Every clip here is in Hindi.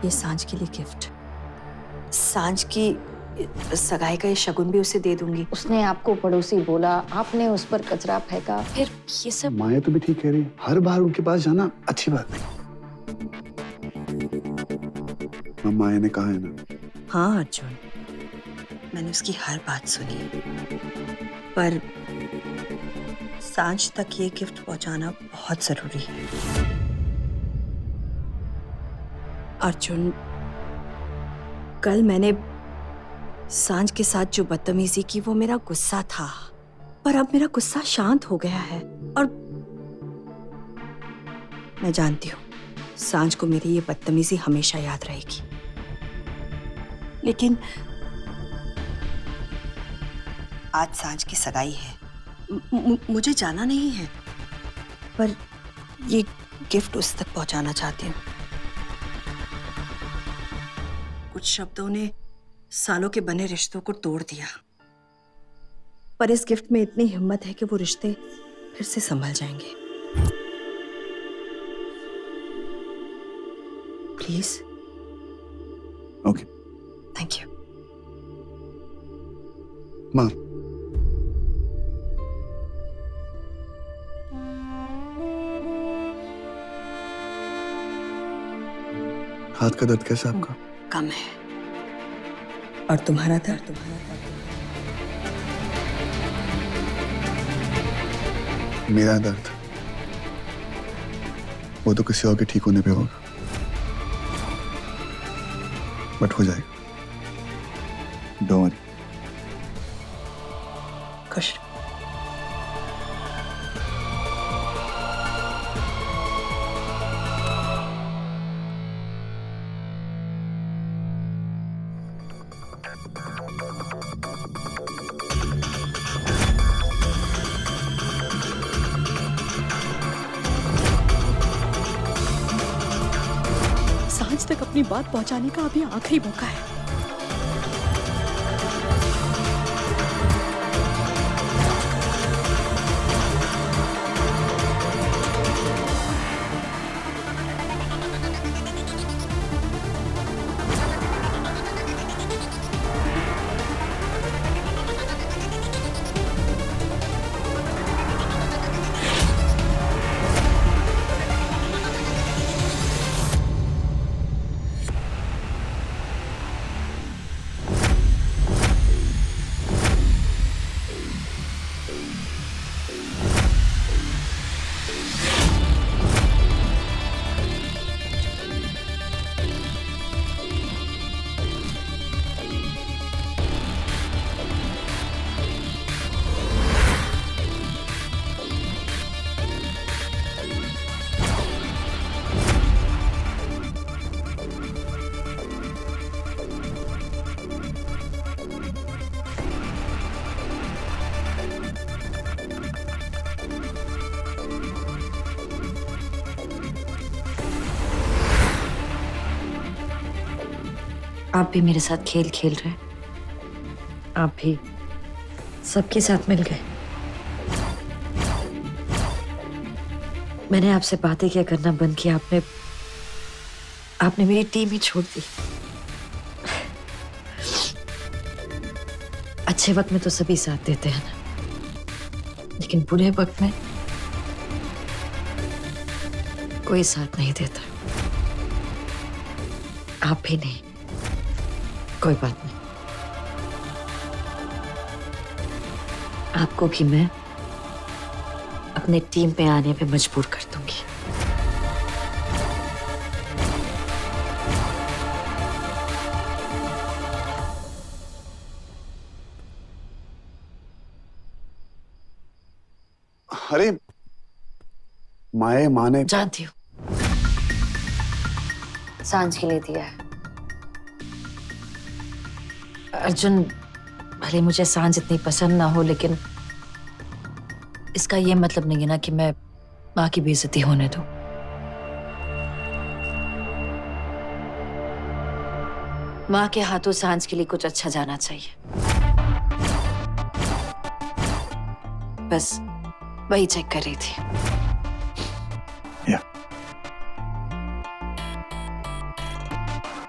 ये सांझ के लिए गिफ्ट। सांझ की सगाई का ये शगुन भी उसे दे दूंगी। उसने आपको पड़ोसी बोला, आपने उस पर कचरा फेंका। फिर ये सब माया तो भी ठीक कह रही है, हर बार उनके पास जाना अच्छी बात नहीं। माया ने कहा है ना। हाँ अर्जुन, मैंने उसकी हर बात सुनी, पर सांझ तक ये गिफ्ट पहुंचाना बहुत जरूरी है। अर्जुन, कल मैंने सांझ के साथ जो बदतमीजी की वो मेरा गुस्सा था, पर अब मेरा गुस्सा शांत हो गया है और मैं जानती हूँ सांझ को मेरी ये बदतमीजी हमेशा याद रहेगी। लेकिन आज सांझ की सगाई है, मुझे जाना नहीं है, पर ये गिफ्ट उस तक पहुंचाना चाहती हूँ। कुछ शब्दों ने सालों के बने रिश्तों को तोड़ दिया, पर इस गिफ्ट में इतनी हिम्मत है कि वो रिश्ते फिर से संभल जाएंगे। प्लीज। ओके। Thank you. माँ, हाथ का दर्द कैसा आपका? कम है। और तुम्हारा दर्द? मेरा दर्द वो तो किसी और के ठीक होने पे होगा, बट हो जाएगा। Don't worry. खुश। सांझ तक अपनी बात पहुंचाने का अभी आखिरी मौका है। आप भी मेरे साथ खेल खेल रहे हैं। आप भी सबके साथ मिल गए। मैंने आपसे बातें क्या करना बंद किया, आपने मेरी टीम ही छोड़ दी। अच्छे वक्त में तो सभी साथ देते हैं ना, लेकिन बुरे वक्त में कोई साथ नहीं देता। आप भी नहीं। कोई बात नहीं, आपको भी मैं अपने टीम पे आने पे मजबूर कर दूंगी। अरे माँ ने जानती हूँ, सांझ के लिए दिया है। अर्जुन, भले मुझे सांझ इतनी पसंद ना हो, लेकिन इसका ये मतलब नहीं है ना कि मैं माँ की बेइज्जती होने दूं। माँ के हाथों सांझ के लिए कुछ अच्छा जाना चाहिए, बस वही चेक कर रही थी।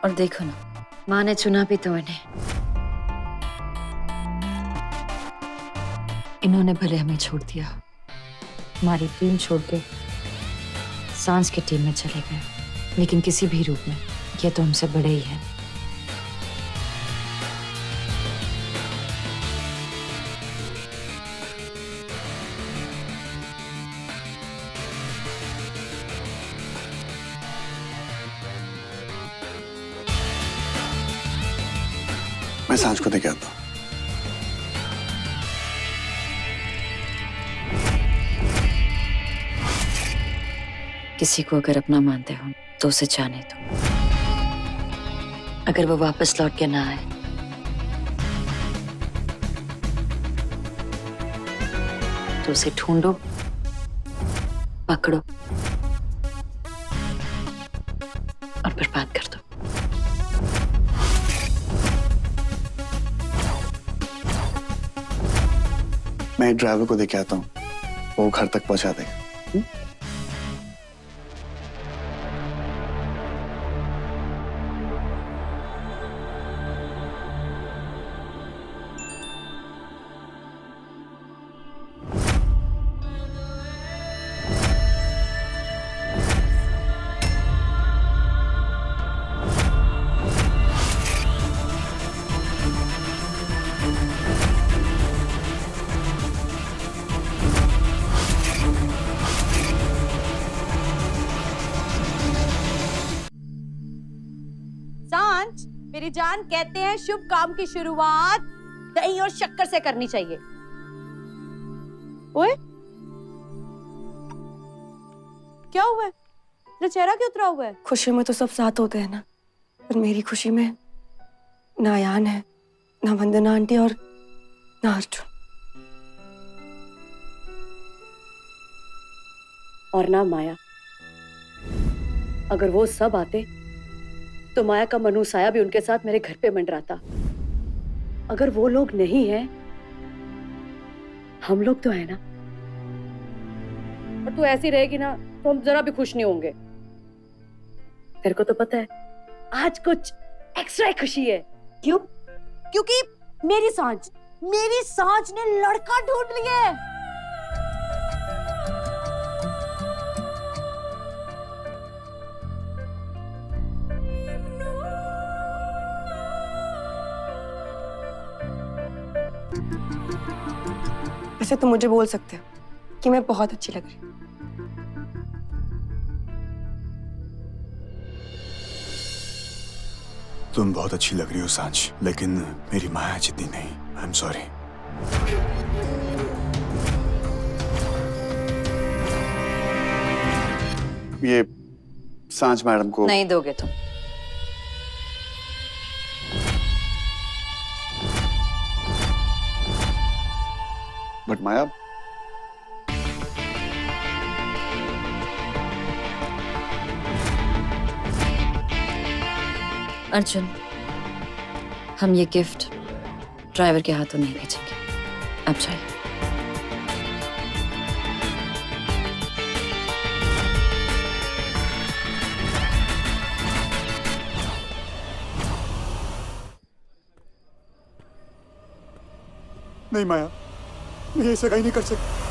और देखो ना, माँ ने चुना भी तो इन्हें। इन्होंने भले हमें छोड़ दिया, हमारी टीम छोड़ के सांझ की टीम में चले गए, लेकिन किसी भी रूप में ये तो हमसे बड़े ही हैं। मैं सांझ को देके आता हूँ। किसी को अगर अपना मानते हो तो उसे जाने दो। अगर वो वापस लौट के ना आए तो उसे ढूंढो, पकड़ो और बर्बाद कर दो। मैं ड्राइवर को देके आता हूँ, वो घर तक पहुंचा देगा। सांझ, मेरी जान, कहते हैं शुभ काम की शुरुआत दही और शक्कर से करनी चाहिए। ओए, क्या हुआ है? तेरा चेहरा क्यों उतरा हुआ है? खुशी में तो सब साथ होते हैं ना, पर मेरी खुशी में ना अयान है, ना वंदना आंटी और ना अर्जुन। और ना माया। अगर वो सब आते तो माया का मनु साया भी उनके साथ मेरे घर पे मंडराता। अगर वो लोग नहीं हैं, हम लोग तो है ना। और तू ऐसी रहेगी ना तो हम जरा भी खुश नहीं होंगे। तेरे को तो पता है आज कुछ एक्स्ट्रा खुशी है। क्यों? क्योंकि मेरी सांझ ने लड़का ढूंढ लिया है। वैसे तुम मुझे बोल सकते हो कि मैं बहुत अच्छी लग रही हूँ। तुम बहुत अच्छी लग रही हो सांझ, लेकिन मेरी माया जितनी नहीं। I am sorry. ये सांझ मैडम को नहीं दोगे तुम। बट माया, अर्जुन, हम ये गिफ्ट ड्राइवर के हाथों नहीं भेजेंगे। अब जाइए। नहीं माया, मैं ये सगाई नहीं कर सकती।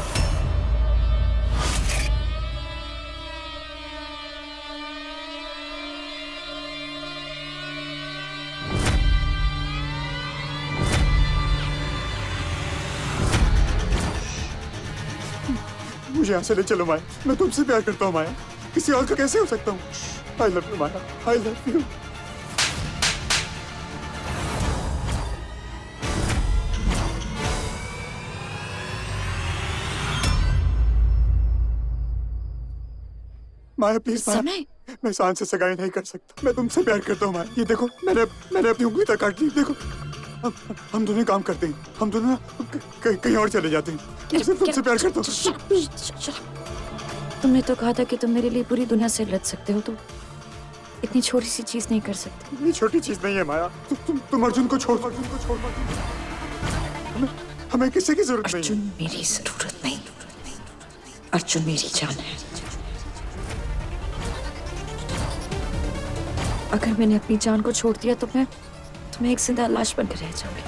मुझे यहाँ से ले चलो माया, मैं तुमसे प्यार करता हूँ माया, किसी और का कैसे हो सकता हूँ? I love you Maya, I love you. Maya please Maya, समय मैं सांझ से सगाई नहीं कर सकता। मैं तुमसे प्यार करता हूँ माया। ये देखो, मैंने अपनी उंगली तक काट ली। देखो, हम दोनों काम करते हैं, हम दोनों ना कहीं और चले जाते हैं। मैं सिर्फ तुमसे प्यार करता हूँ। तुमने तो कहा था कि तुम मेरे लिए पूरी दुनिया से लड़ सकते हो, तो इतनी छोटी सी चीज नहीं कर सकते। ये छोटी चीज नहीं है माया। तुम अर्जुन को छोड़। हमें किसी की जरूरत नहीं अर्जुन मेरी जरूरत नहीं, अर्जुन मेरी जान है। अगर मैंने अपनी जान को छोड़ दिया तो मैं एक जिंदा लाश बनकर रह जाऊंगी।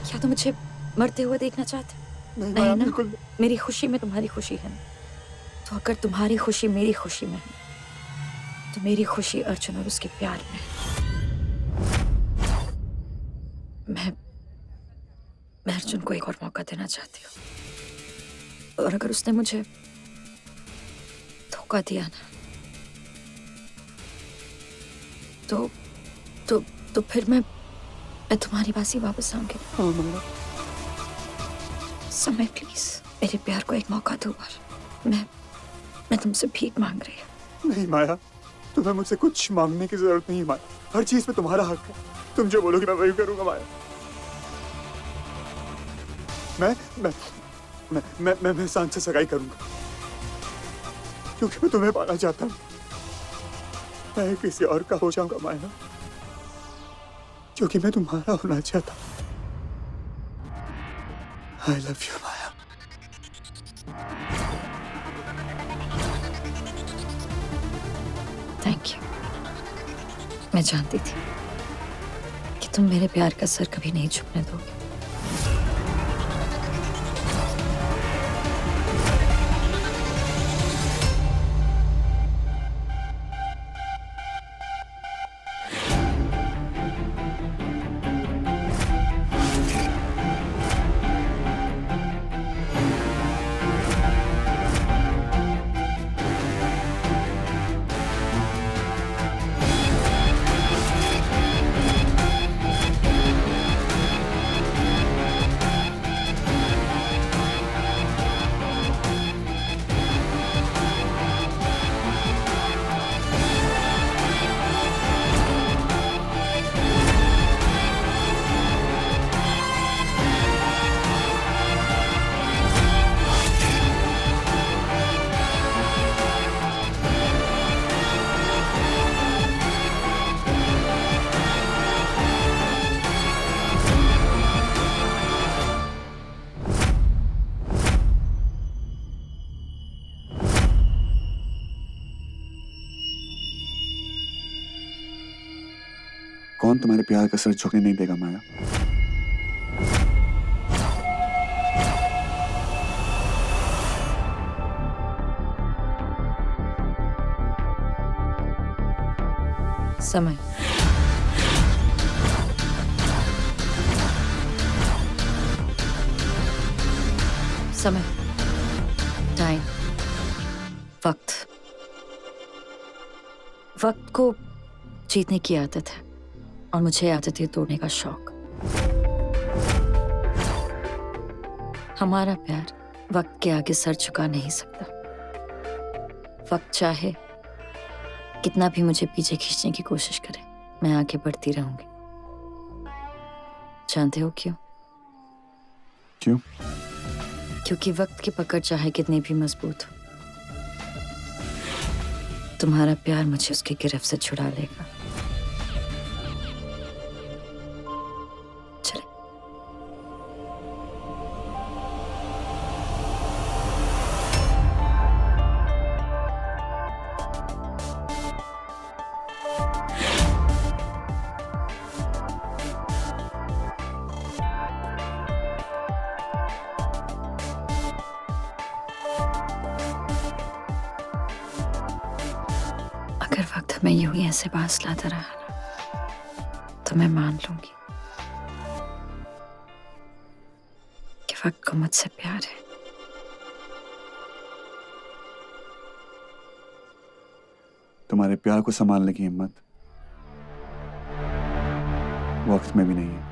क्या तुम मुझे मरते हुए देखना चाहते हो? नहीं नहीं माया, ना? बिल्कुल मेरी खुशी में तुम्हारी खुशी है ना? तो अगर तुम्हारी खुशी मेरी खुशी में है तो मेरी खुशी अर्जुन और उसके प्यार में है। मैं अर्जुन को एक और मौका देना चाहती हूँ, और अगर उसने मुझे धोखा दिया ना तो फिर मैं तुम्हारी बाजी वापस आऊंगी। हाँ माया, समय प्लीज मेरे प्यार को एक मौका दो बार। मैं तुमसे भीख मांग रही हूँ। नहीं माया, तुम्हें मुझसे कुछ मांगने की जरूरत नहीं माया। हर चीज में तुम्हारा हक है। तुम जो बोलोगे मैं वही करूंगा माया। मैं सांझ से सगाई करूंगा क्योंकि मैं तुम्हें पाना चाहता हूँ। मैं किसी और का हो जाऊंगा माया क्योंकि मैं तुम्हारा होना चाहता हूँ। I love you Maya. Thank you. मैं जानती थी कि तुम मेरे प्यार का सर कभी नहीं झुकने दोगे। कौन तुम्हारे प्यार का सर झुकने नहीं देगा माया? समय। समय, टाइम, वक्त। वक्त को जीतने की आदत है और मुझे आदत है तोड़ने का शौक। हमारा प्यार वक्त के आगे सर झुका नहीं सकता। वक्त चाहे कितना भी मुझे पीछे खींचने की कोशिश करे, मैं आगे बढ़ती रहूंगी। जानते हो क्यों? क्यों? क्योंकि वक्त की पकड़ चाहे कितनी भी मजबूत हो, तुम्हारा प्यार मुझे उसकी गिरफ्त से छुड़ा लेगा। चले। अगर वक्त हमें यूं ही ऐसे पास लाता रहा ना, तो मैं मान लूंगी कि वक्त को मुझसे प्यार है। तुम्हारे प्यार को संभालने की हिम्मत वक्त में भी नहीं है।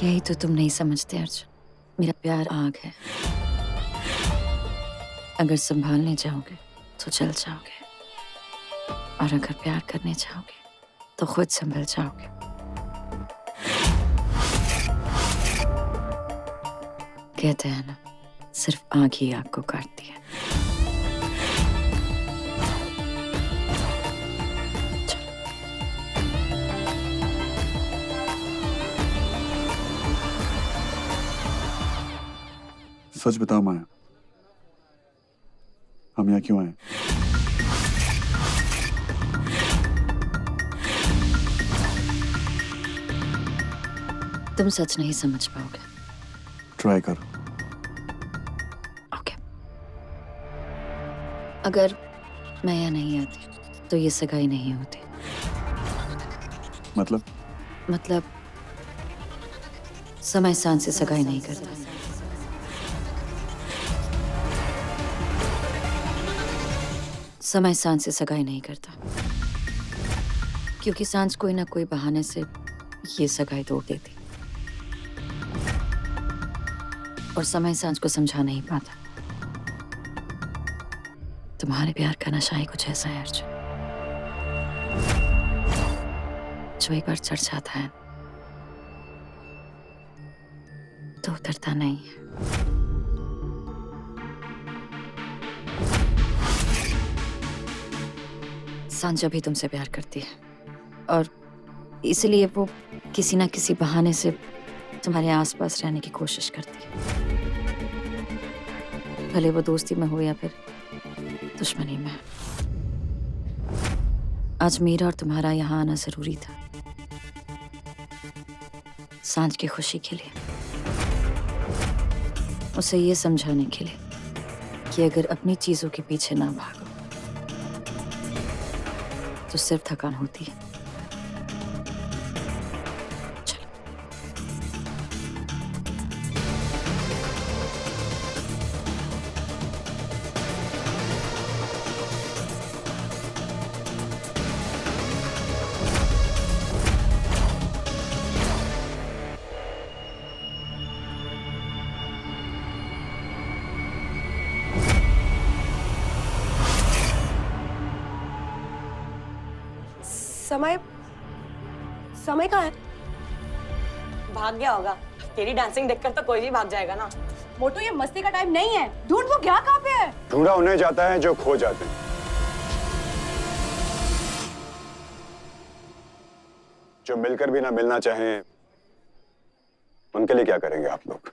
यही तो तुम नहीं समझते अर्जुन। मेरा प्यार आग है। अगर संभालने जाओगे तो जल जाओगे, और अगर प्यार करने जाओगे तो खुद संभल जाओगे। कहते हैं ना, सिर्फ आग ही आग को काटती है। सच बताओ माया, हम यहाँ क्यों आए? तुम सच नहीं समझ पाओगे। ट्राई करो। ओके। अगर मैं यहाँ नहीं आती तो ये सगाई नहीं होती। मतलब समय सांझ से सगाई नहीं करता। समय सांझ से सगाई नहीं करता, क्योंकि सांझ कोई ना कोई बहाने से ये सगाई तोड़ देती और समय सांझ को समझा नहीं पाता। तुम्हारे प्यार का नशा ही कुछ ऐसा है अर्जुन, जो एक बार चढ़ जाता है तो उतरता नहीं है। सांझ भी तुमसे प्यार करती है और इसलिए वो किसी ना किसी बहाने से तुम्हारे आसपास रहने की कोशिश करती है, भले वो दोस्ती में हो या फिर दुश्मनी में। आज मेरा और तुम्हारा यहाँ आना जरूरी था, सांझ की खुशी के लिए, उसे ये समझाने के लिए कि अगर अपनी चीजों के पीछे ना भागो तो सिर्फ थकान होती है। चलो। समय कहाँ है? भाग गया होगा। तेरी डांसिंग देखकर तो कोई भी भाग जाएगा ना। मोटू, ये मस्ती का टाइम नहीं है। ढूंढ, वो गया कहाँ पे है? ढूंढा उन्हें जाता है जो खो जाते हैं। जो मिलकर भी ना मिलना चाहें, उनके लिए क्या करेंगे आप लोग?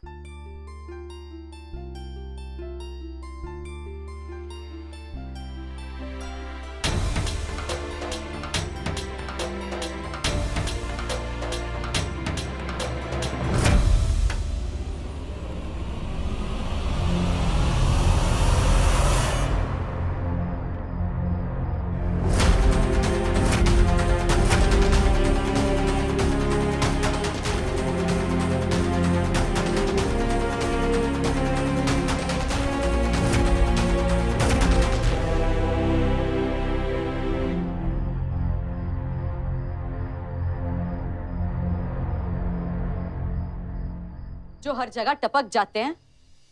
जो हर जगह टपक जाते हैं,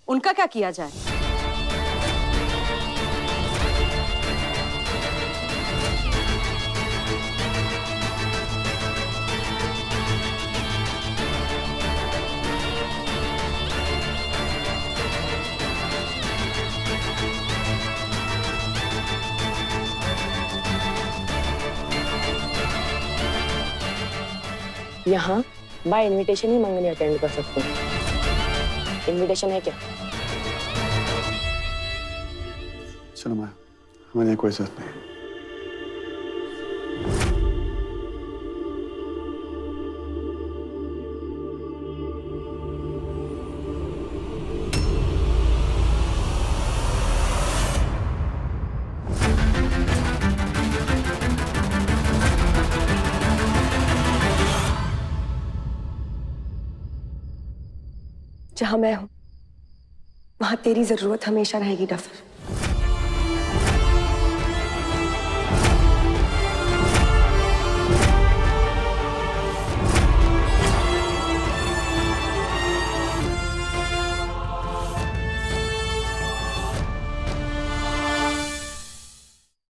उनका क्या किया जाए? यहाँ बाय इनविटेशन ही मंगनी अटेंड कर सकते हैं। इनविटेशन है क्या? चलो माया, हमारे यहाँ कोई जरूरत नहीं। जहां मैं हूं वहां तेरी जरूरत हमेशा रहेगी डफर।